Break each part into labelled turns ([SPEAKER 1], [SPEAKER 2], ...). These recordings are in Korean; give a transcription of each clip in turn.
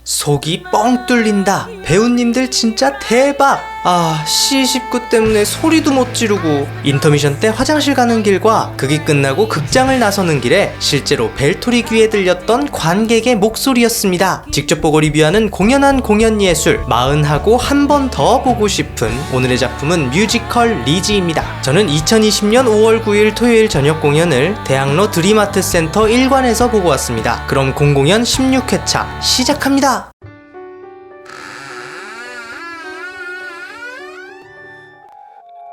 [SPEAKER 1] 속이 뻥 뚫린다. 배우님들 진짜 대박. C19 때문에 소리도 못 지르고. 인터미션 때 화장실 가는 길과 극이 끝나고 극장을 나서는 길에 실제로 벨토리 귀에 들렸던 관객의 목소리였습니다. 직접 보고 리뷰하는 공연한 공연예술, 마흔하고 한 번 더 보고 싶은 오늘의 작품은 뮤지컬 리지입니다. 저는 2020년 5월 9일 토요일 저녁 공연을 대학로 드림아트 센터 1관에서 보고 왔습니다. 그럼 공공연 16회차 시작합니다.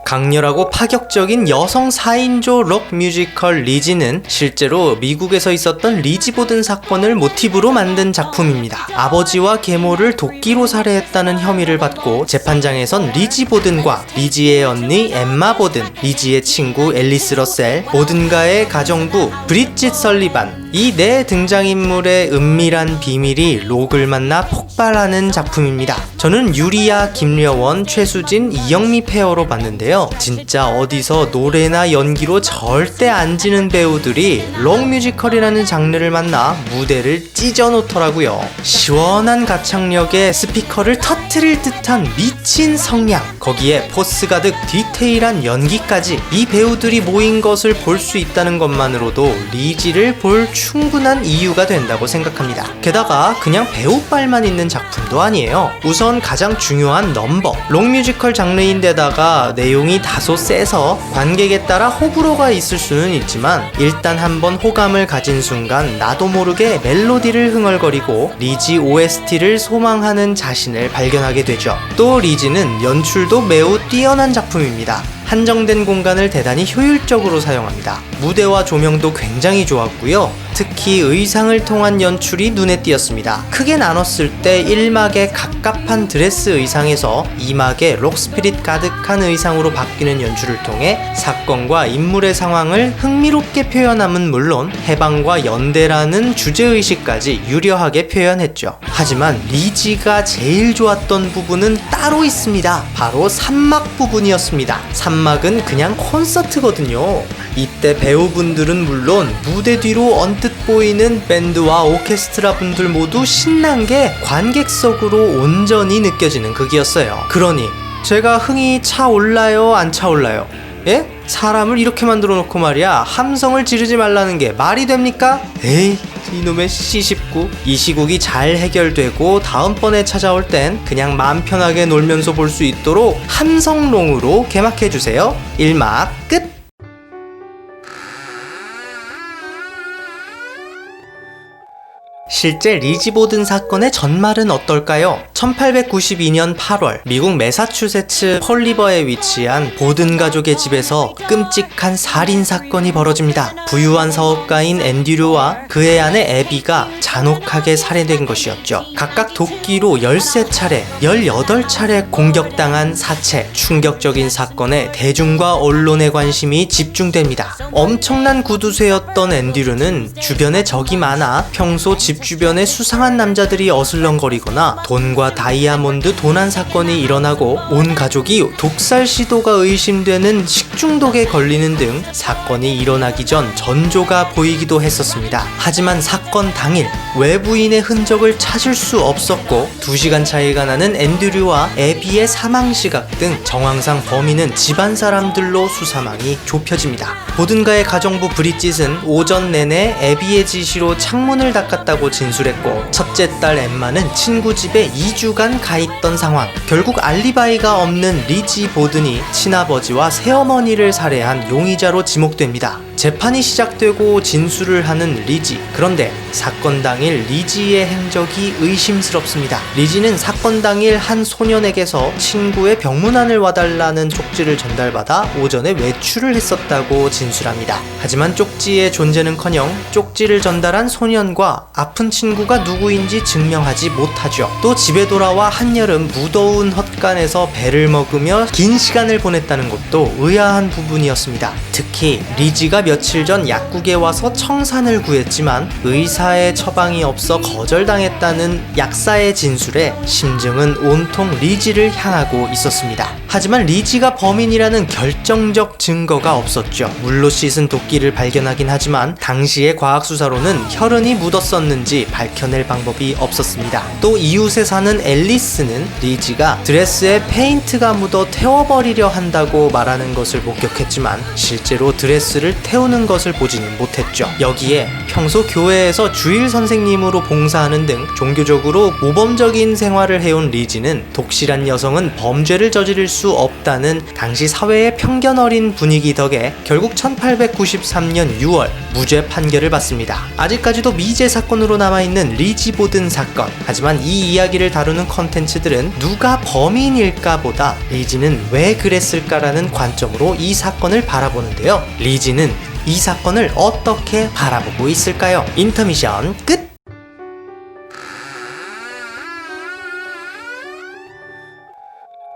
[SPEAKER 1] 강렬하고 파격적인 여성 4인조 록 뮤지컬 리지는 실제로 미국에서 있었던 리지 보든 사건을 모티브로 만든 작품입니다. 아버지와 계모를 도끼로 살해했다는 혐의를 받고 재판장에선 리지 보든과 리지의 언니 엠마 보든, 리지의 친구 앨리스 러셀, 보든가의 가정부 브릿짓 설리반, 이 네 등장인물의 은밀한 비밀이 록을 만나 폭발하는 작품입니다. 저는 유리아, 김려원, 최수진, 이영미 페어로 봤는데요. 진짜 어디서 노래나 연기로 절대 안 지는 배우들이 록 뮤지컬이라는 장르를 만나 무대를 찢어놓더라고요. 시원한 가창력에 스피커를 터트릴 듯한 미친 성량, 거기에 포스 가득 디테일한 연기까지, 이 배우들이 모인 것을 볼 수 있다는 것만으로도 리지를 볼 충분한 이유가 된다고 생각합니다. 게다가 그냥 배우빨만 있는 작품도 아니에요. 우선 가장 중요한 넘버, 록 뮤지컬 장르인데다가 내용이 다소 세서 관객에 따라 호불호가 있을 수는 있지만 일단 한번 호감을 가진 순간 나도 모르게 멜로디를 흥얼거리고 리지 OST를 소망하는 자신을 발견하게 되죠. 또 리지는 연출도 매우 뛰어난 작품입니다. 한정된 공간을 대단히 효율적으로 사용합니다. 무대와 조명도 굉장히 좋았고요. 특히 의상을 통한 연출이 눈에 띄었습니다. 크게 나눴을 때 1막의 갑갑한 드레스 의상에서 2막의 록 스피릿 가득한 의상으로 바뀌는 연출을 통해 사건과 인물의 상황을 흥미롭게 표현함은 물론 해방과 연대라는 주제의식까지 유려하게 표현했죠. 하지만 리지가 제일 좋았던 부분은 따로 있습니다. 바로 3막 부분이었습니다. 3막은 그냥 콘서트거든요. 이때 배우분들은 물론 무대 뒤로 언뜻 보이는 밴드와 오케스트라 분들 모두 신난 게 관객석으로 온전히 느껴지는 극이었어요. 그러니 제가 흥이 차올라요, 안 차올라요? 예? 사람을 이렇게 만들어 놓고 말이야 함성을 지르지 말라는 게 말이 됩니까? 에이, 이놈의 C19. 이 시국이 잘 해결되고 다음번에 찾아올 땐 그냥 마음 편하게 놀면서 볼 수 있도록 함성롱으로 개막해주세요. 1막 끝! 실제 리지 보든 사건의 전말은 어떨까요? 1892년 8월 미국 매사추세츠 펄리버에 위치한 보든 가족의 집에서 끔찍한 살인 사건이 벌어집니다. 부유한 사업가인 앤드류와 그의 아내 애비가 잔혹하게 살해된 것이었죠. 각각 도끼로 13차례, 18차례 공격당한 사체. 충격적인 사건에 대중과 언론의 관심이 집중됩니다. 엄청난 구두쇠였던 앤드류는 주변에 적이 많아 평소 집 주변에 수상한 남자들이 어슬렁거리거나 돈과 다이아몬드 도난 사건이 일어나고 온 가족이 독살 시도가 의심되는 식중독에 걸리는 등 사건이 일어나기 전 전조가 보이기도 했었습니다. 하지만 사건 당일 외부인의 흔적을 찾을 수 없었고 2시간 차이가 나는 앤드류와 애비의 사망 시각 등 정황상 범인은 집안 사람들로 수사망이 좁혀집니다. 보든가의 가정부 브릿짓은 오전 내내 애비의 지시로 창문을 닦았다고 진술했고 첫째 딸 엠마는 친구 집에 2주간 가있던 상황. 결국 알리바이가 없는 리지 보든이 친아버지와 새어머니를 살해한 용의자로 지목됩니다. 재판이 시작되고 진술을 하는 리지. 그런데 사건 당일 리지의 행적이 의심스럽습니다. 리지는 사건 당일 한 소년에게서 친구의 병문안을 와달라는 쪽지를 전달받아 오전에 외출을 했었다고 진술합니다. 하지만 쪽지의 존재는커녕 쪽지를 전달한 소년과 아픈 친구가 누구인지 증명하지 못하죠. 또 집에 돌아와 한여름 무더운 헛간에서 배를 먹으며 긴 시간을 보냈다는 것도 의아한 부분이었습니다. 특히 리지가 며칠 전 약국에 와서 청산을 구했지만 의사의 처방이 없어 거절당했다는 약사의 진술에 심증은 온통 리지를 향하고 있었습니다. 하지만 리지가 범인이라는 결정적 증거가 없었죠. 물로 씻은 도끼를 발견하긴 하지만 당시의 과학수사로는 혈흔이 묻었었는지 밝혀낼 방법이 없었습니다. 또 이웃에 사는 앨리스는 리지가 드레스에 페인트가 묻어 태워버리려 한다고 말하는 것을 목격했지만 실제로 드레스를 태우는 것을 보지는 못했죠. 여기에 평소 교회에서 주일 선생님으로 봉사하는 등 종교적으로 모범적인 생활을 해온 리지는 독실한 여성은 범죄를 저지를 수 없다는 당시 사회의 편견 어린 분위기 덕에 결국 1893년 6월 무죄 판결을 받습니다. 아직까지도 미제 사건으로 남아있는 리지 보든 사건. 하지만 이 이야기를 다루는 컨텐츠들은 누가 범인일까 보다 리지는 왜 그랬을까라는 관점으로 이 사건을 바라보는데요. 리지는 이 사건을 어떻게 바라보고 있을까요? 인터미션 끝!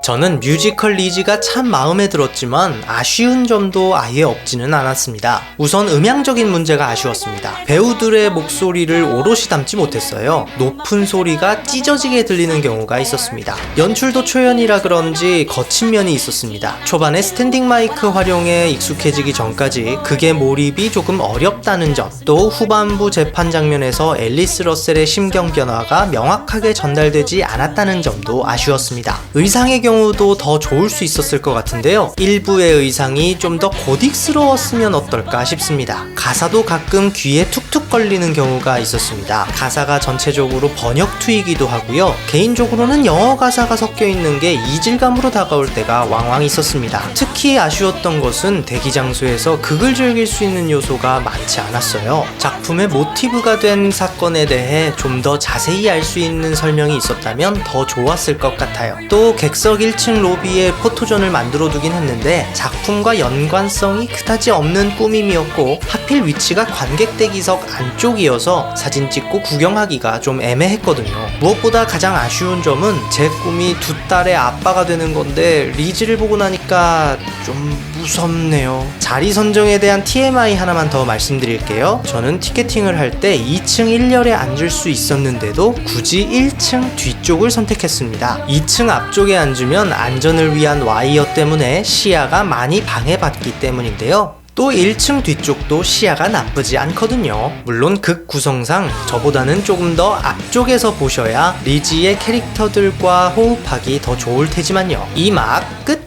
[SPEAKER 1] 저는 뮤지컬 리지가 참 마음에 들었지만 아쉬운 점도 아예 없지는 않았습니다. 우선 음향적인 문제가 아쉬웠습니다. 배우들의 목소리를 오롯이 담지 못했어요. 높은 소리가 찢어지게 들리는 경우가 있었습니다. 연출도 초연이라 그런지 거친 면이 있었습니다. 초반에 스탠딩 마이크 활용에 익숙해지기 전까지 극의 몰입이 조금 어렵다는 점, 또 후반부 재판 장면에서 앨리스 러셀의 심경 변화가 명확하게 전달되지 않았다는 점도 아쉬웠습니다. 의상의 경우도 더 좋을 수 있었을 것 같은데요. 일부의 의상이 좀 더 고딕스러웠으면 어떨까 싶습니다. 가사도 가끔 귀에 툭툭 걸리는 경우가 있었습니다. 가사가 전체적으로 번역투이기도 하고요. 개인적으로는 영어 가사가 섞여 있는 게 이질감으로 다가올 때가 왕왕 있었습니다. 특히 아쉬웠던 것은 대기 장소에서 극을 즐길 수 있는 요소가 많지 않았어요. 작품의 모티브가 된 사건에 대해 좀 더 자세히 알 수 있는 설명이 있었다면 더 좋았을 것 같아요. 또 객석 1층 로비에 포토존을 만들어 두긴 했는데 작품과 연관성이 그다지 없는 꾸밈이었고 하필 위치가 관객 대기석 안쪽이어서 사진 찍고 구경하기가 좀 애매했거든요. 무엇보다 가장 아쉬운 점은 제 꿈이 두 딸의 아빠가 되는 건데 리지를 보고 나니까 좀 무섭네요. 자리 선정에 대한 TMI 하나만 더 말씀드릴게요. 저는 티켓팅을 할 때 2층 1열에 앉을 수 있었는데도 굳이 1층 뒤쪽을 선택했습니다. 2층 앞쪽에 앉으면 안전을 위한 와이어 때문에 시야가 많이 방해받기 때문인데요. 또 1층 뒤쪽도 시야가 나쁘지 않거든요. 물론 극 구성상 저보다는 조금 더 앞쪽에서 보셔야 리지의 캐릭터들과 호흡하기 더 좋을 테지만요. 이 막 끝!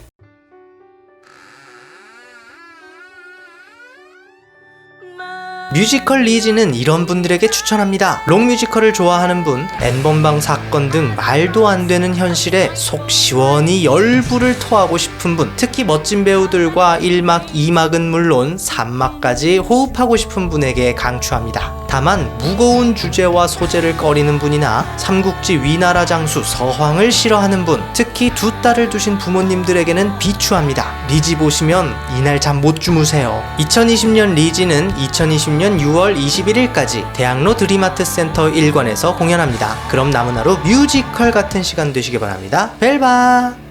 [SPEAKER 1] 뮤지컬 리지는 이런 분들에게 추천합니다. 록 뮤지컬을 좋아하는 분, N번방 사건 등 말도 안 되는 현실에 속 시원히 열불을 토하고 싶은 분, 특히 멋진 배우들과 1막, 2막은 물론 3막까지 호흡하고 싶은 분에게 강추합니다. 다만 무거운 주제와 소재를 꺼리는 분이나 삼국지 위나라 장수 서황을 싫어하는 분, 특히 두 딸을 두신 부모님들에게는 비추합니다. 리지 보시면 이날 잠 못 주무세요. 2020년 리지는 2020년 6월 21일까지 대학로 드림아트 센터 1관에서 공연합니다. 그럼 남은 하루 뮤지컬 같은 시간 되시기 바랍니다. 벨바!